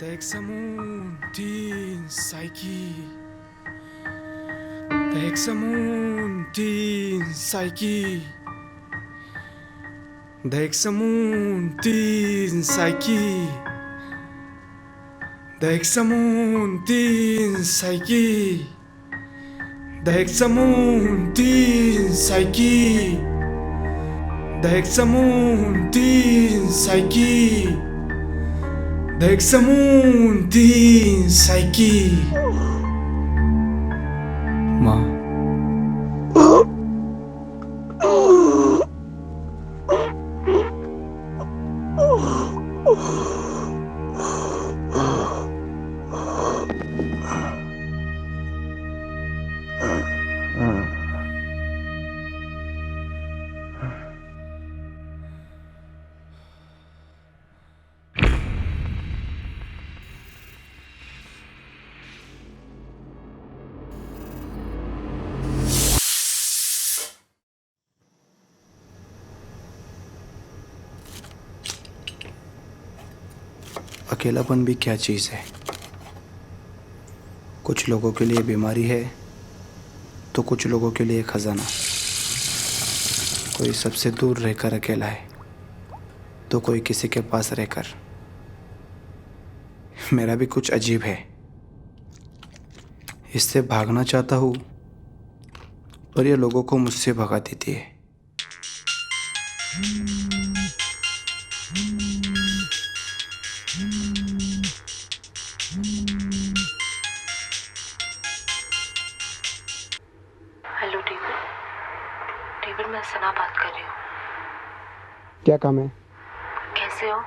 Take someone teen psyche. Take someone teen psyche. Take someone teen psyche. Take someone teen psyche. Take someone teen psyche. Take someone teen psyche. Take someone teen psyche. माँ अकेलापन भी क्या चीज़ है। कुछ लोगों के लिए बीमारी है तो कुछ लोगों के लिए खजाना। कोई सबसे दूर रहकर अकेला है तो कोई किसी के पास रहकर। मेरा भी कुछ अजीब है, इससे भागना चाहता हूँ पर ये लोगों को मुझसे भगा देती है। Hello David. डेविड, मैं सना बात कर रही हूँ। क्या काम है? कैसे हो?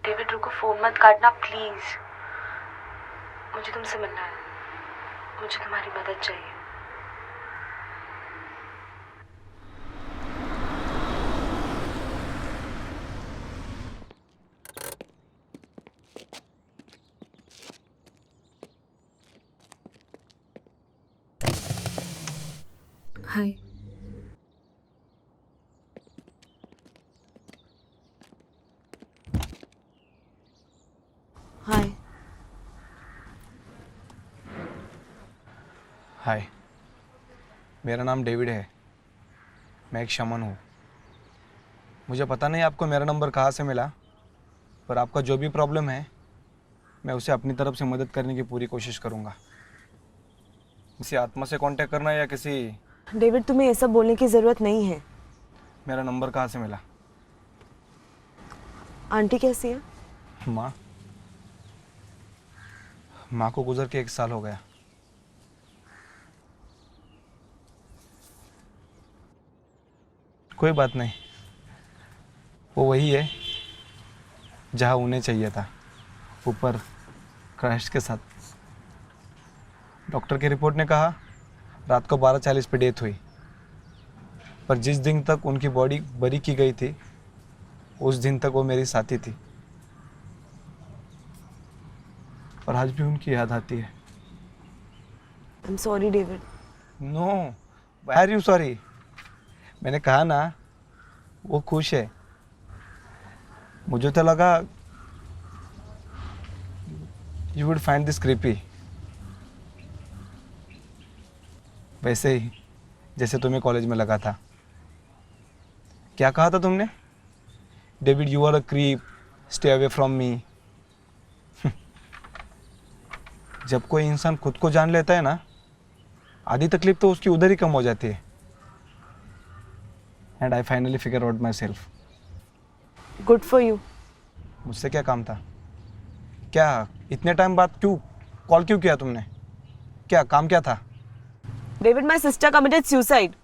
डेविड रुको, फोन मत काटना प्लीज। मुझे तुमसे मिलना है। मुझे तुम्हारी मदद चाहिए। हाय। हाय। हाय, मेरा नाम डेविड है। मैं एक शमन हूँ। मुझे पता नहीं आपको मेरा नंबर कहाँ से मिला, पर आपका जो भी प्रॉब्लम है मैं उसे अपनी तरफ से मदद करने की पूरी कोशिश करूँगा। किसी आत्मा से कांटेक्ट करना या किसी। डेविड, तुम्हें ये सब बोलने की जरूरत नहीं है। मेरा नंबर कहाँ से मिला? आंटी कैसी है? माँ को गुजर के 1 साल हो गया। कोई बात नहीं, वो वही है जहाँ उन्हें चाहिए था, ऊपर क्राइस्ट के साथ। डॉक्टर की रिपोर्ट ने कहा रात को 12:40 पे डेथ हुई, पर जिस दिन तक उनकी बॉडी बरी की गई थी उस दिन तक वो मेरी साथी थी, और आज भी उनकी याद आती है। I am sorry David. No, why are you sorry? मैंने कहा ना वो खुश है। मुझे तो लगा you would find this creepy. वैसे ही जैसे तुम्हें कॉलेज में लगा था। क्या कहा था तुमने? David you are a creep, stay away from me. जब कोई इंसान खुद को जान लेता है ना, आधी तकलीफ तो उसकी उधर ही कम हो जाती है। And I finally figure out my self. Good for you. मुझसे क्या काम था? क्या इतने टाइम बाद क्यों कॉल क्यों किया तुमने? क्या काम क्या था? David, my sister committed suicide.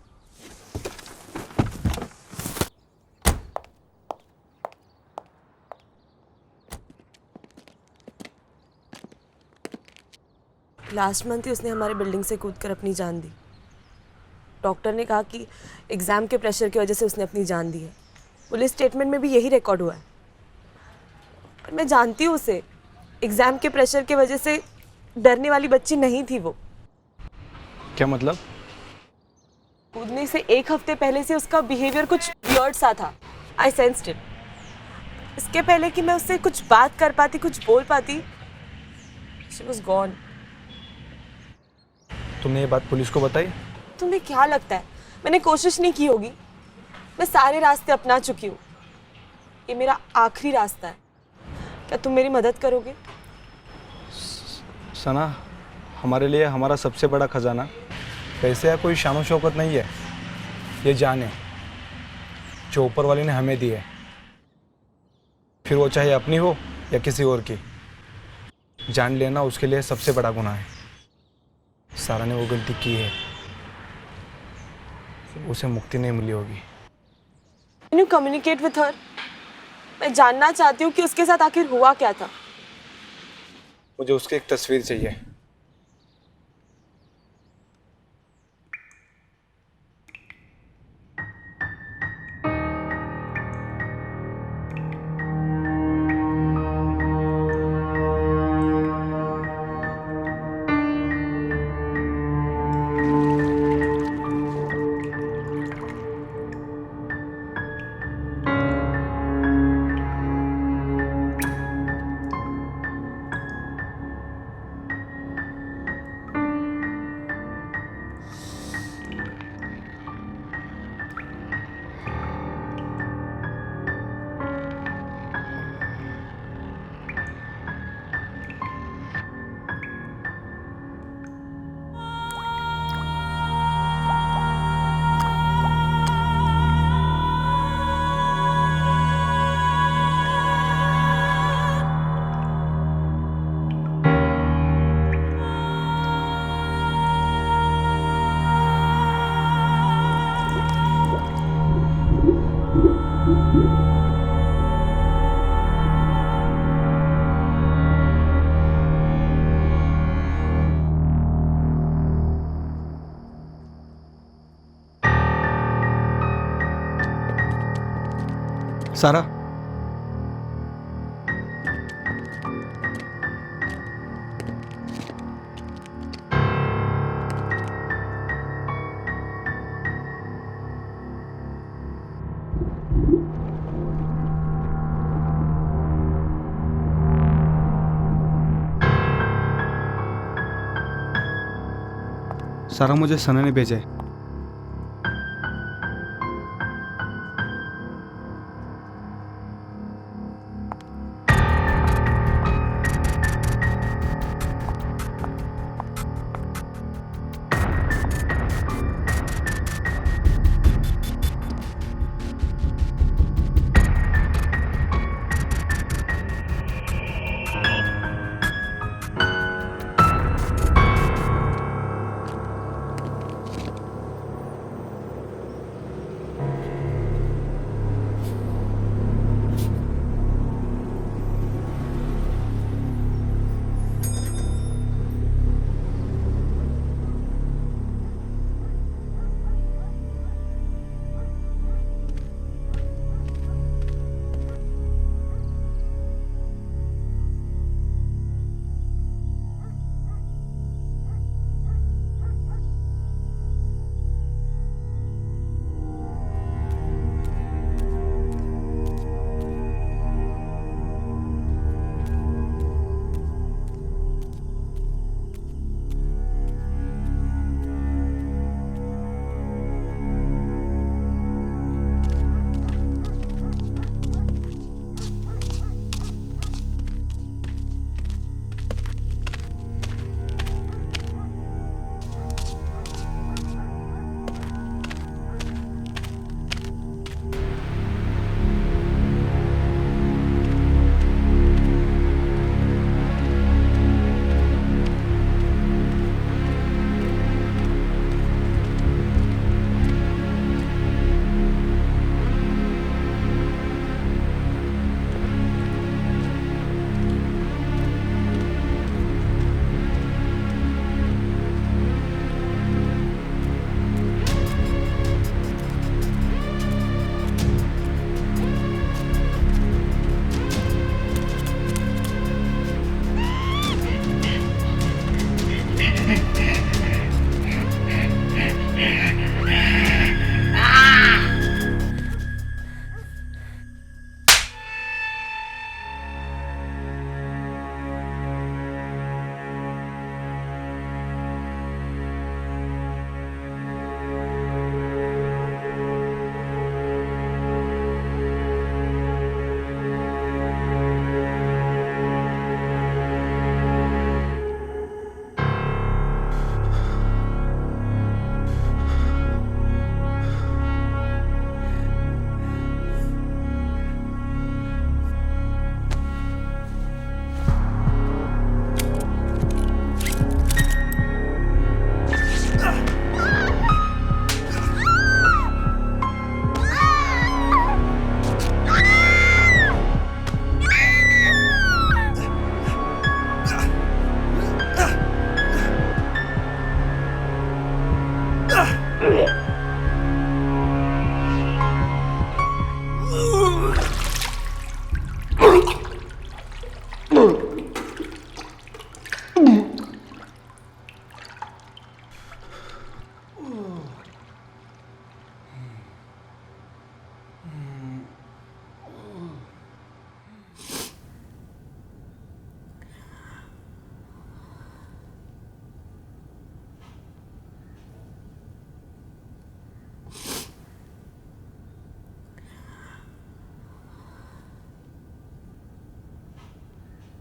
Last month ही उसने हमारे बिल्डिंग से कूदकर अपनी जान दी। डॉक्टर ने कहा कि एग्जाम के प्रेशर की वजह से उसने अपनी जान दी है। पुलिस स्टेटमेंट में भी यही रिकॉर्ड हुआ है। पर मैं जानती हूँ उसे। एग्जाम के प्रेशर की वजह से डरने वाली बच्ची नहीं थी वो। क्या मतलब? कूदने से एक हफ्ते पहले से उसका बिहेवियर कुछ वियर्ड सा था। आई सेंस्ड इट। इसके पहले कि मैं उससे कुछ बात कर पाती, कुछ बोल पाती, शी वाज गॉन। तुमने ये बात पुलिस को बताई? तुम्हें क्या लगता है मैंने कोशिश नहीं की होगी? मैं सारे रास्ते अपना चुकी हूँ। ये मेरा आखिरी रास्ता है। क्या तुम मेरी मदद करोगे? सना, हमारे लिए हमारा सबसे बड़ा खजाना पैसे या कोई शानो शौकत नहीं है। ये जान है जो ऊपर वाले ने हमें दी है, फिर वो चाहे अपनी हो या किसी और की। जान लेना उसके लिए सबसे बड़ा गुनाह है। सारा ने वो गलती की है, उसे मुक्ति नहीं मिली होगी। Can you communicate with her? मैं जानना चाहती हूँ कि उसके साथ आखिर हुआ क्या था। मुझे उसकी एक तस्वीर चाहिए। सारा, सारा मुझे सना ने भेजा है।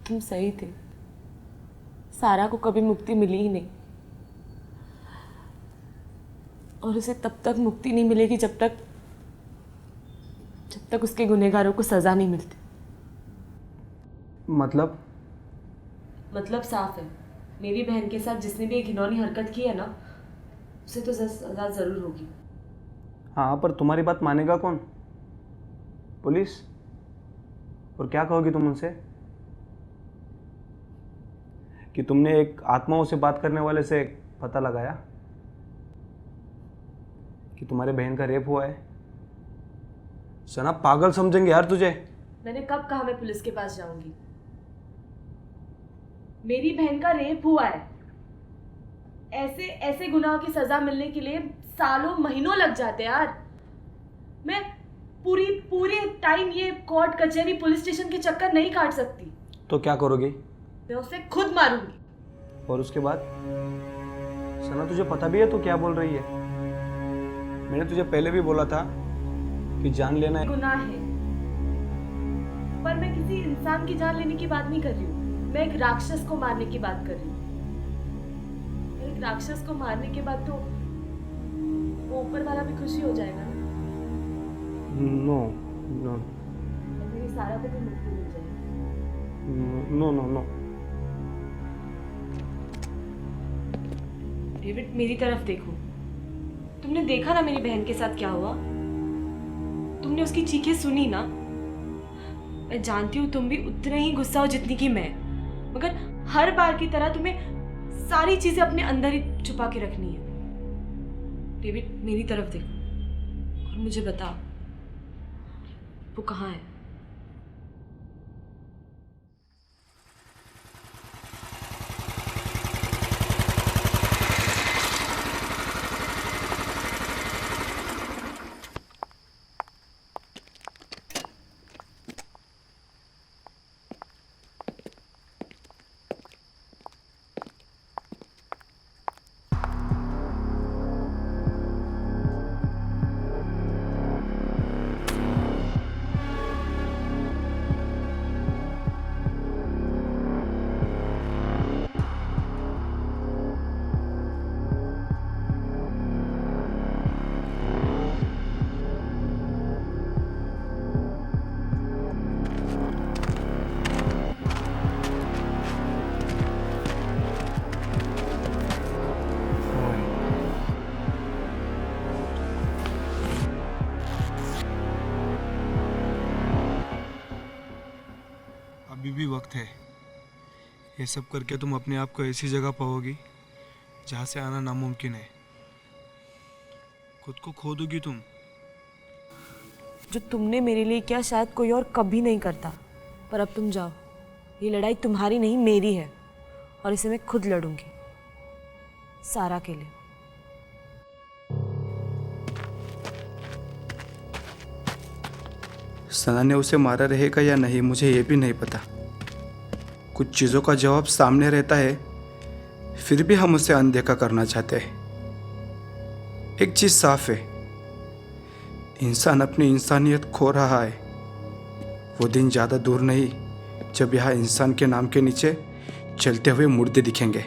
तुम सही थे। सारा को कभी मुक्ति मिली ही नहीं, और उसे तब तक मुक्ति नहीं मिलेगी जब तक उसके गुनहगारों को सजा नहीं मिलती। मतलब साफ है, मेरी बहन के साथ जिसने भी एक घिनौनी हरकत की है ना, उसे तो सजा जरूर होगी। हाँ, पर तुम्हारी बात मानेगा कौन? पुलिस? और क्या कहोगी तुम उनसे कि तुमने एक आत्माओं से बात करने वाले से पता लगाया कि तुम्हारे बहन का रेप हुआ है? सना, पागल समझेंगे यार तुझे। मैंने कब कहा मैं पुलिस के पास जाऊंगी? मेरी बहन का रेप हुआ है। ऐसे गुनाह की सजा मिलने के लिए सालों महीनों लग जाते यार। मैं पूरी टाइम ये कोर्ट कचहरी पुलिस स्टेशन के चक्कर नहीं काट सकती। तो क्या करोगी? मैं उसे खुद मारूंगी। और उसके बाद? सना, तुझे पता भी है तू क्या बोल रही है? मैंने तुझे पहले भी बोला था कि जान लेना है गुनाह है, पर मैं किसी इंसान की जान लेने की बात नहीं कर रही हूँ। मैं एक राक्षस को मारने की बात कर रही हूँ। एक राक्षस को मारने के बाद तो वो ऊपर वाला भी खुशी हो जाएगा ना। नो नो मेरी सारा को भी मुक्ति मिल जाएगी। No no no. डेविड, मेरी तरफ देखो। तुमने देखा ना मेरी बहन के साथ क्या हुआ? तुमने उसकी चीखें सुनी ना? मैं जानती हूँ तुम भी उतना ही गुस्सा हो जितनी कि मैं, मगर हर बार की तरह तुम्हें सारी चीजें अपने अंदर ही छुपा के रखनी है। डेविड, मेरी तरफ देखो और मुझे बता, वो कहाँ है? अभी भी वक्त है। ये सब करके तुम अपने आप को ऐसी जगह पाओगी जहाँ से आना नामुमकिन है। खुद को खो दोगी तुम। जो तुमने मेरे लिए किया शायद कोई और कभी नहीं करता। पर अब तुम जाओ, ये लड़ाई तुम्हारी नहीं मेरी है, और इसे मैं खुद लड़ूंगी, सारा के लिए। सना ने उसे मारा रहेगा या नहीं, मुझे ये भी नहीं पता। कुछ चीज़ों का जवाब सामने रहता है, फिर भी हम उसे अनदेखा करना चाहते हैं। एक चीज़ साफ है, इंसान अपनी इंसानियत खो रहा है। वो दिन ज़्यादा दूर नहीं जब यहाँ इंसान के नाम के नीचे चलते हुए मुर्दे दिखेंगे।